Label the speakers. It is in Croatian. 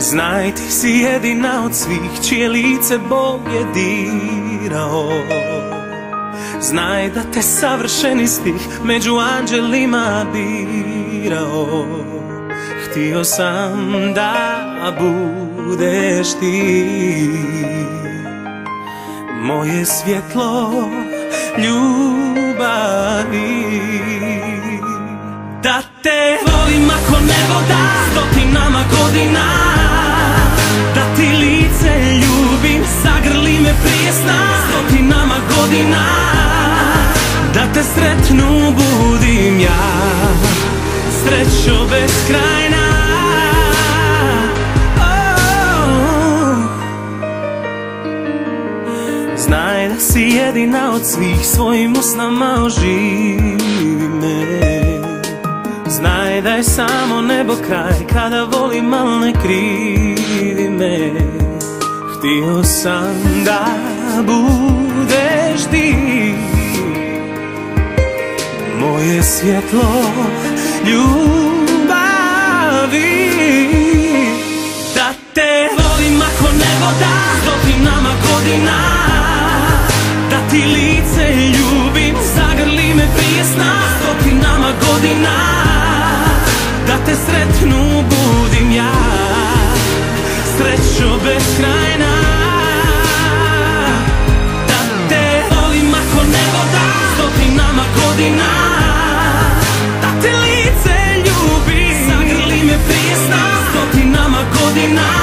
Speaker 1: Znaj, ti si jedina od svih čije lice Bog je dirao. Znaj da te savršeni stih među anđelima birao. Htio sam da budeš ti moje svjetlo ljubavi. Da te volim ako nebo da stotinama godina, da ti lice ljubim, zagrli me prije sna stotinama godina, da te sretnu budim ja, srećo beskrajna. Znaj da si jedina od svih, svojim usnama oživi me. Znaj da je samo nebo kraj kada volim, al ne krivi me. Htio sam da budeš ti moje svjetlo ljubavi. Da te volim ako nebo da stotinama godina, da ti lice ljubim, zagrli me prije sna stotinama godina, da te sretnu budim ja, srećo beskrajna. Da te volim ako nebo da stotinama godina, da te lice ljubim, zagrli me prije sna stotinama godina,